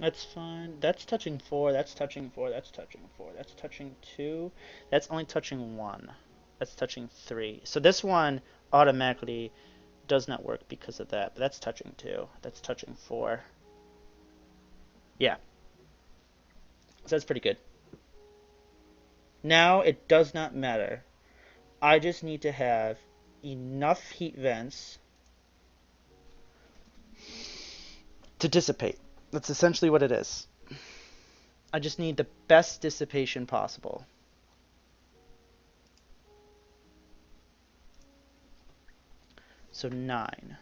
That's fine. That's touching 4, that's touching 4, that's touching 4, that's touching 2, that's only touching 1, that's touching 3. So this one automatically does not work because of that, but that's touching 2, that's touching 4. Yeah, so that's pretty good. Now it does not matter. I just need to have enough heat vents to dissipate. That's essentially what it is. I just need the best dissipation possible. So 9.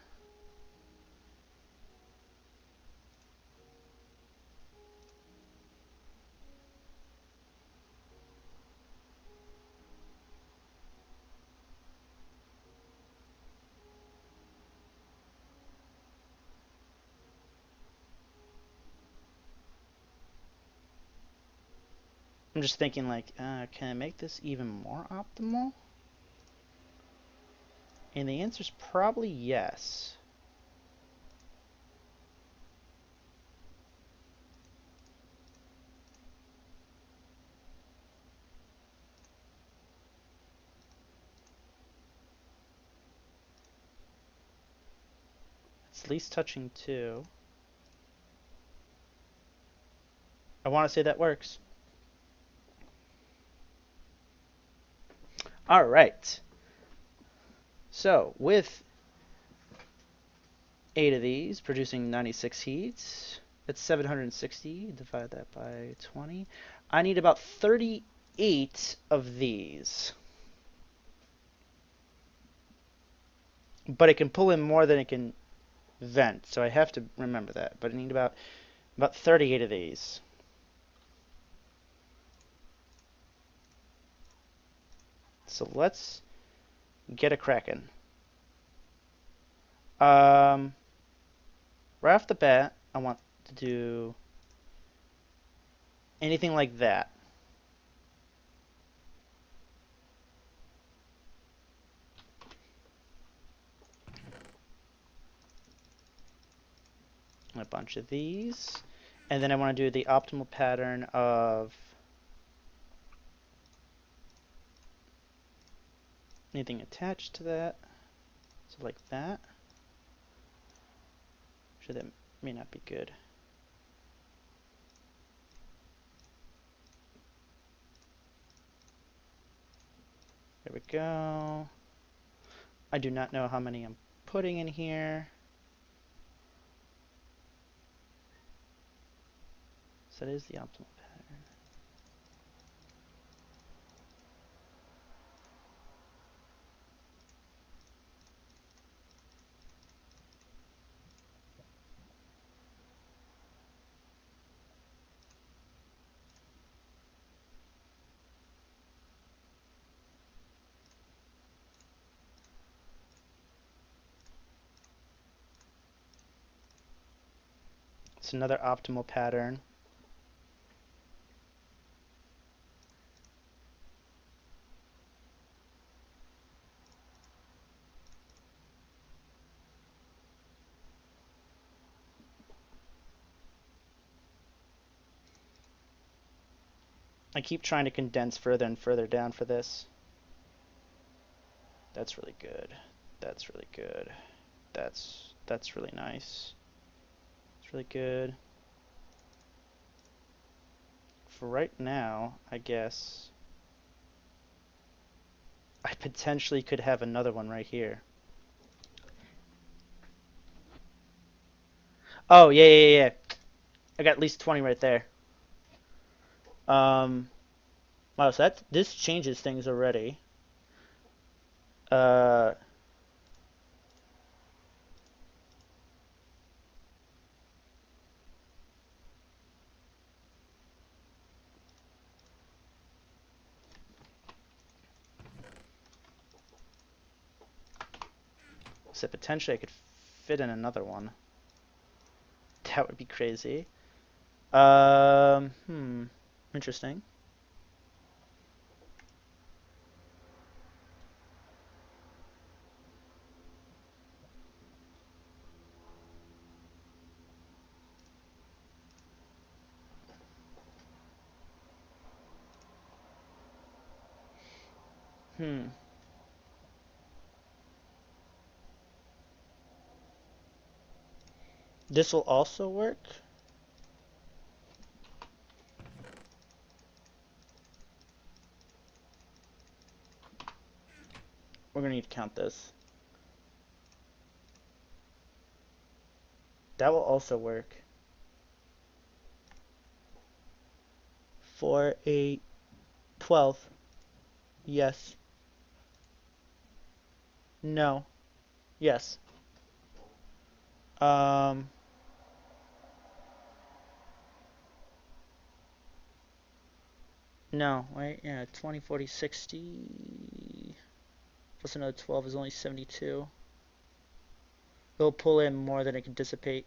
I'm just thinking like, can I make this even more optimal? And the answer is probably yes. It's at least touching 2. I want to say that works. All right. So with 8 of these producing 96 heats, that's 760. Divide that by 20. I need about 38 of these. But it can pull in more than it can vent, so I have to remember that. But I need about 38 of these. So let's get a cracking. Right off the bat, I want to do anything like that. A bunch of these. And then I want to do the optimal pattern of anything attached to that. So like that. Sure, that may not be good. There we go. I do not know how many I'm putting in here. So that is the optimal pattern. It's another optimal pattern. I keep trying to condense further and further down for this. That's really good. That's really good. That's really nice. It's really good. For right now, I guess I potentially could have another one right here. Oh, yeah, yeah, yeah. I got at least 20 right there. Wow, so this changes things already. Uh, so potentially I could fit in another one. That would be crazy. Interesting. This will also work. We're gonna need to count this. That will also work. 4, 8, 12. Yes. No. Yes. No, wait, yeah, 20, 40, 60, plus another 12 is only 72. It'll pull in more than it can dissipate.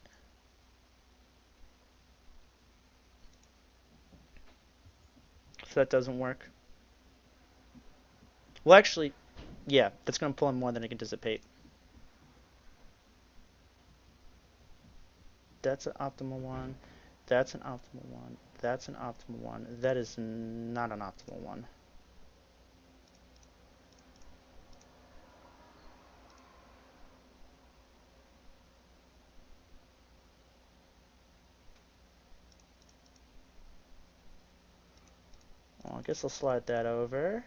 So that doesn't work. Well, actually, yeah, that's going to pull in more than it can dissipate. That's an optimal one. That's an optimal one. That's an optimal one. That is not an optimal one. Well, I guess I'll slide that over.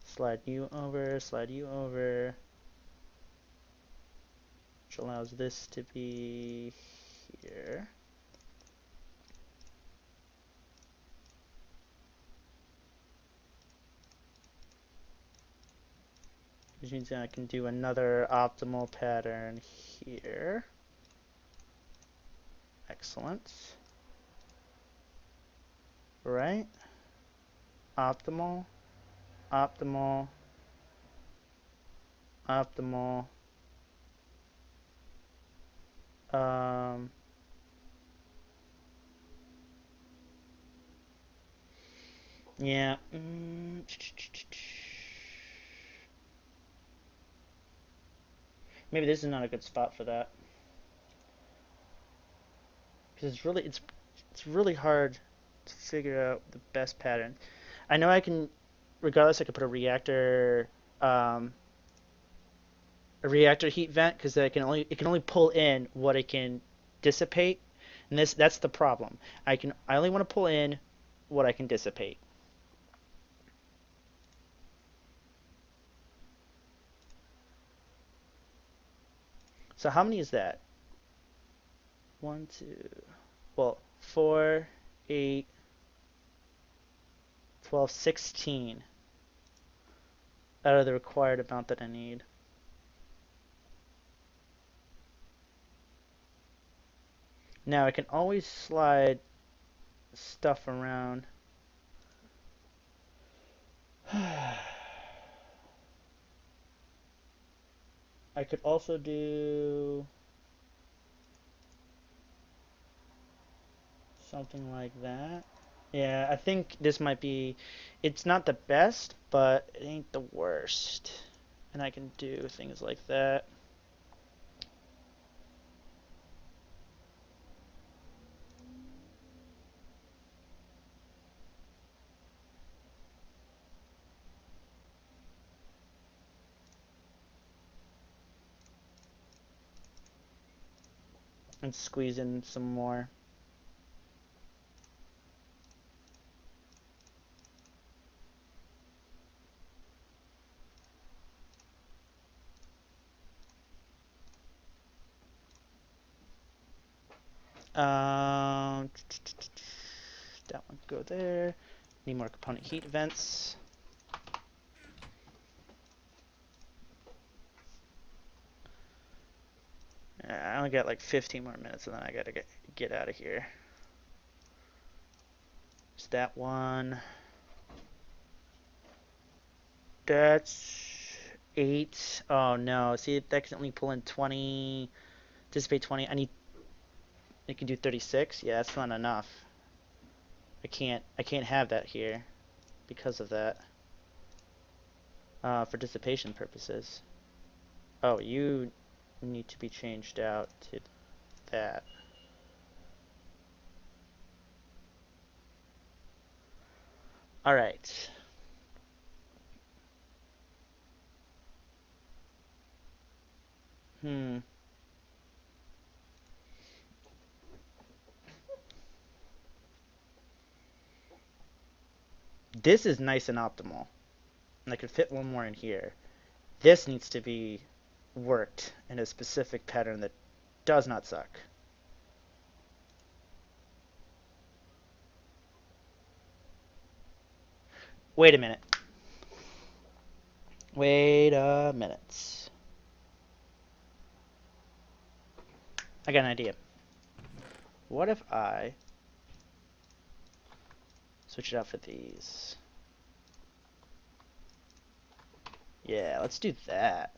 Slide you over, slide you over. Which allows this to be here. Which means I can do another optimal pattern here. Excellent. Right? Optimal, optimal, optimal. Yeah. Maybe this is not a good spot for that. Because it's really hard to figure out the best pattern. I know I can, regardless, I could put a reactor heat vent, because it can only pull in what it can dissipate, and that's the problem. I only want to pull in what I can dissipate. So how many is that? 1, 2, well, 4, 8, 12, 16 out of the required amount that I need. Now I can always slide stuff around. I could also do something like that. Yeah, I think this might be, it's not the best, but it ain't the worst. And I can do things like that. And squeeze in some more. That one go there. Need more component heat vents. I only got like 15 more minutes, and then I gotta get out of here. It's that one. That's 8. Oh no! See, that can only pull in 20. Dissipate 20. I can do 36. Yeah, that's not enough. I can't have that here because of that. For dissipation purposes. Oh, you need to be changed out to that. All right. This is nice and optimal. And I could fit one more in here. This needs to be worked in a specific pattern that does not suck. Wait a minute. Wait a minute. I got an idea. What if I switch it out for these? Yeah, let's do that.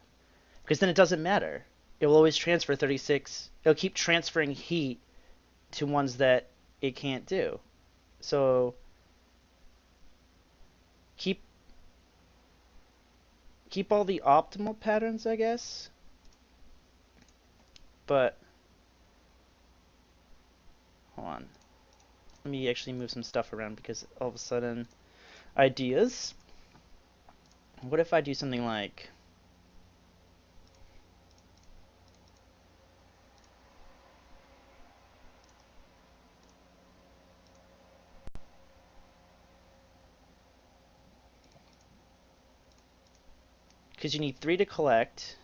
Because then it doesn't matter. It will always transfer 36. It'll keep transferring heat to ones that it can't do. So keep all the optimal patterns, I guess. But hold on. Let me actually move some stuff around because all of a sudden ideas. What if I do something like because you need 3 to collect.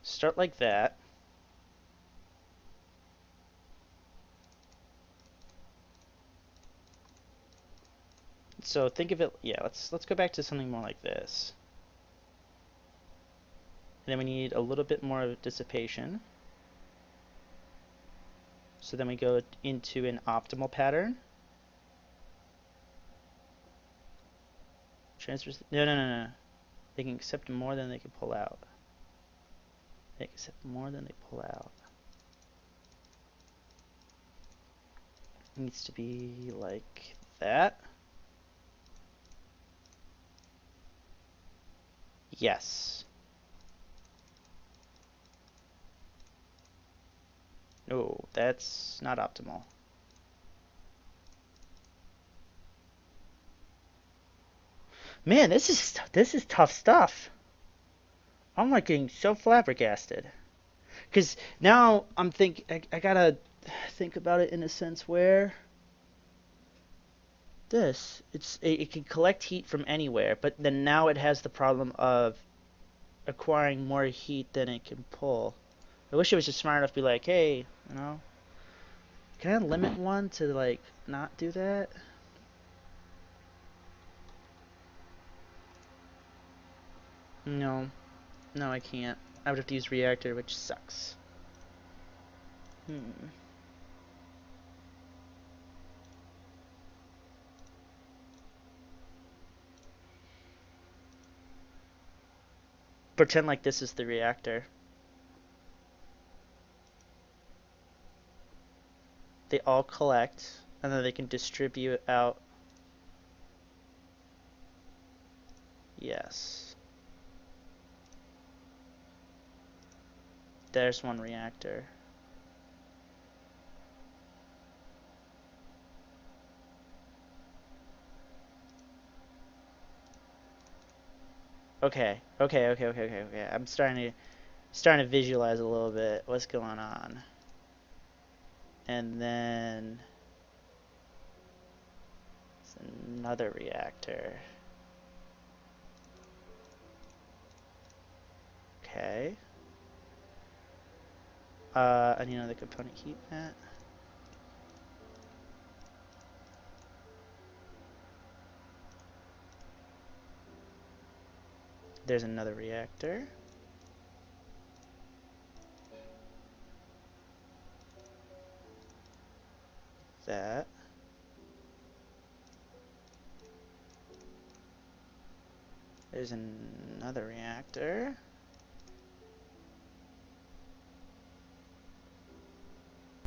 Start like that. So think of it, yeah, let's go back to something more like this. And then we need a little bit more of dissipation. So then we go into an optimal pattern. Transfers, no. They can accept more than they can pull out. They can accept more than they pull out. It needs to be like that. Yes. No, that's not optimal. Man, this is tough stuff. I'm like getting so flabbergasted. Because now I gotta think about it in a sense where it can collect heat from anywhere, but then now it has the problem of acquiring more heat than it can pull. I wish it was just smart enough to be like, hey, can I limit one to like not do that? No, I can't. I would have to use reactor, which sucks. Pretend like this is the reactor. They all collect, and then they can distribute out. Yes. There's one reactor. Okay. I'm starting to visualize a little bit what's going on. And then it's another reactor. Okay. I need another component heat mat. There's another reactor. That. There's another reactor.